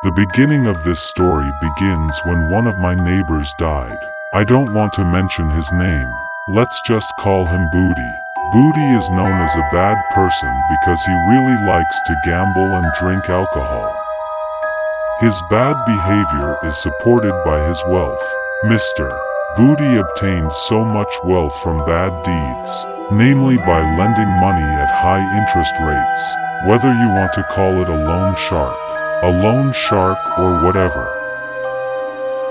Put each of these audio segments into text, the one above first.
The beginning of this story begins when one of my neighbors died. I don't want to mention his name. Let's just call him Booty. Booty is known as a bad person because he really likes to gamble and drink alcohol. His bad behavior is supported by his wealth. Mr. Booty obtained so much wealth from bad deeds, namely by lending money at high interest rates, whether you want to call it a loan shark, or whatever.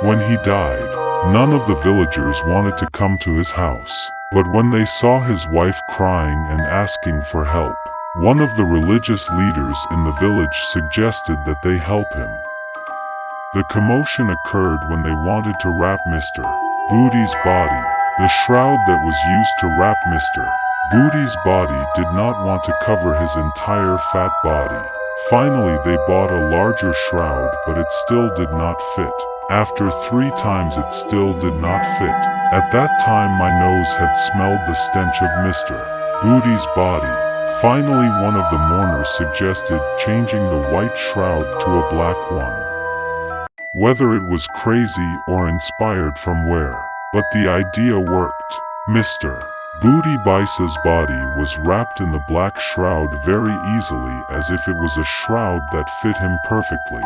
When he died, none of the villagers wanted to come to his house, but when they saw his wife crying and asking for help, one of the religious leaders in the village suggested that they help him. The commotion occurred when they wanted to wrap Mr. Booty's body. The shroud that was used to wrap Mr. Booty's body did not want to cover his entire fat body. Finally, they bought a larger shroud, but it still did not fit. After 3 times it still did not fit. At that time my nose had smelled the stench of Mr. Booty's body. Finally, one of the mourners suggested changing the white shroud to a black one. Whether it was crazy or inspired from where, but the idea worked. Mr. Booty Bice's body was wrapped in the black shroud very easily, as if it was a shroud that fit him perfectly.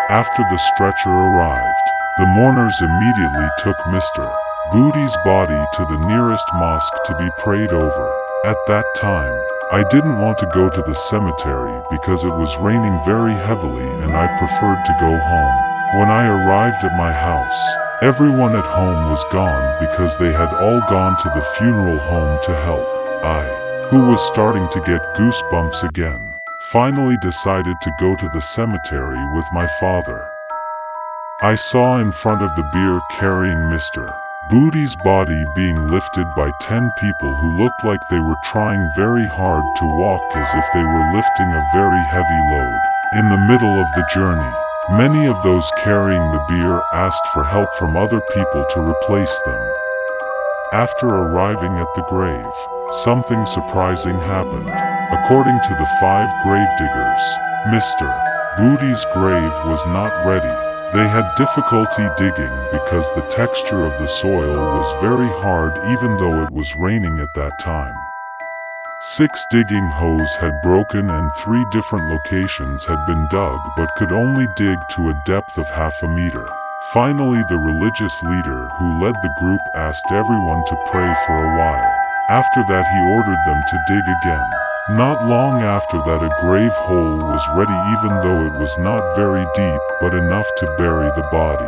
After the stretcher arrived, the mourners immediately took Mr. Booty's body to the nearest mosque to be prayed over. At that time, I didn't want to go to the cemetery because it was raining very heavily and I preferred to go home. When I arrived at my house, everyone at home was gone because they had all gone to the funeral home to help. I, who was starting to get goosebumps again, finally decided to go to the cemetery with my father. I saw in front of the bier carrying Mr. Booty's body being lifted by 10 people who looked like they were trying very hard to walk, as if they were lifting a very heavy load. In the middle of the journey, many of those carrying the bier asked for help from other people to replace them. After arriving at the grave, something surprising happened. According to the 5 gravediggers, Mr. Booty's grave was not ready. They had difficulty digging because the texture of the soil was very hard, even though it was raining at that time. 6 digging hoes had broken and 3 different locations had been dug but could only dig to a depth of half a meter. Finally, the religious leader who led the group asked everyone to pray for a while. After that, he ordered them to dig again. Not long after that, a grave hole was ready, even though it was not very deep, but enough to bury the body.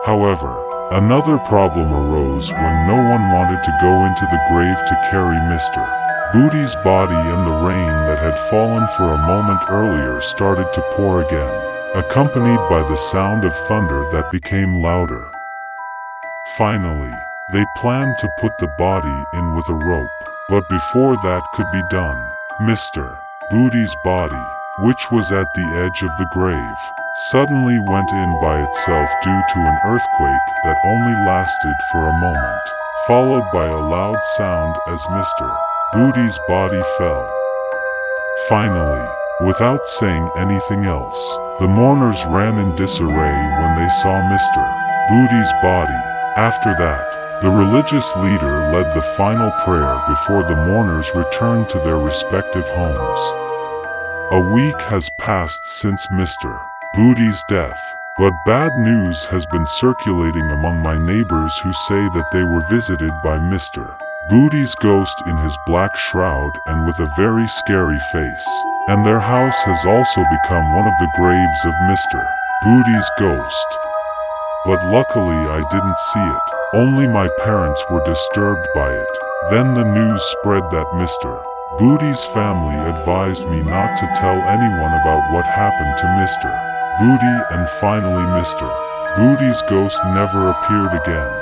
However, another problem arose when no one wanted to go into the grave to carry Mr. Booty's body, and the rain that had fallen for a moment earlier started to pour again, accompanied by the sound of thunder that became louder. Finally, they planned to put the body in with a rope. But before that could be done, Mr. Booty's body, which was at the edge of the grave, suddenly went in by itself due to an earthquake that only lasted for a moment, followed by a loud sound as Mr. Booty's body fell. Finally, without saying anything else, the mourners ran in disarray when they saw Mr. Booty's body. After that, the religious leader led the final prayer before the mourners returned to their respective homes. A week has passed since Mr. Booty's death, but bad news has been circulating among my neighbors who say that they were visited by Mr. Booty's ghost in his black shroud and with a very scary face, and their house has also become one of the graves of Mr. Booty's ghost. But luckily I didn't see it. Only my parents were disturbed by it. Then the news spread that Mr. Booty's family advised me not to tell anyone about what happened to Mr. Booty, and finally Mr. Booty's ghost never appeared again.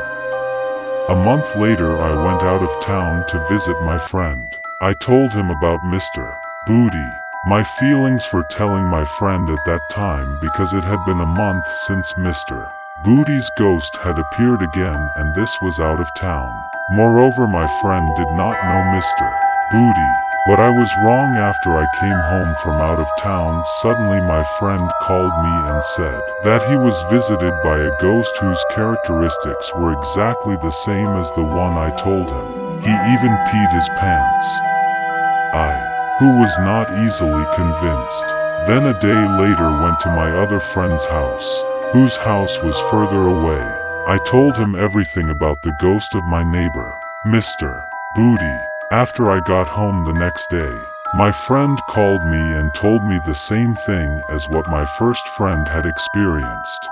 A month later I went out of town to visit my friend. I told him about Mr. Booty. My feelings for telling my friend at that time, because it had been a month since Mr. Booty's ghost had appeared again, and this was out of town. Moreover, my friend did not know Mr. Booty. But I was wrong. After I came home from out of town, suddenly my friend called me and said that he was visited by a ghost whose characteristics were exactly the same as the one I told him. He even peed his pants. I, who was not easily convinced, then a day later went to my other friend's house, whose house was further away. I told him everything about the ghost of my neighbor, Mr. Booty. After I got home the next day, my friend called me and told me the same thing as what my first friend had experienced.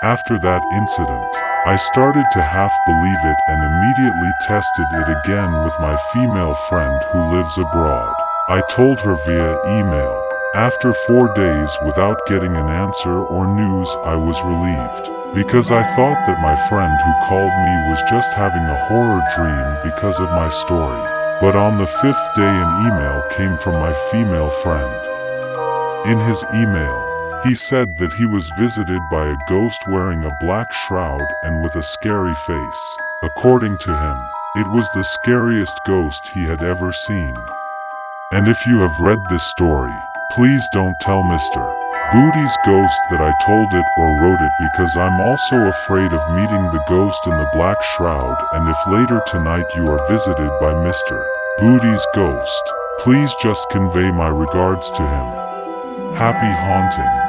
After that incident, I started to half believe it and immediately tested it again with my female friend who lives abroad. I told her via email. After 4 days without getting an answer or news, I was relieved, because I thought that my friend who called me was just having a horror dream because of my story. But on the 5th day an email came from my female friend. In his email, he said that he was visited by a ghost wearing a black shroud and with a scary face. According to him, it was the scariest ghost he had ever seen. And if you have read this story, please don't tell Mr. Booty's ghost that I told it or wrote it, because I'm also afraid of meeting the ghost in the black shroud. And if later tonight you are visited by Mr. Booty's ghost, please just convey my regards to him. Happy haunting.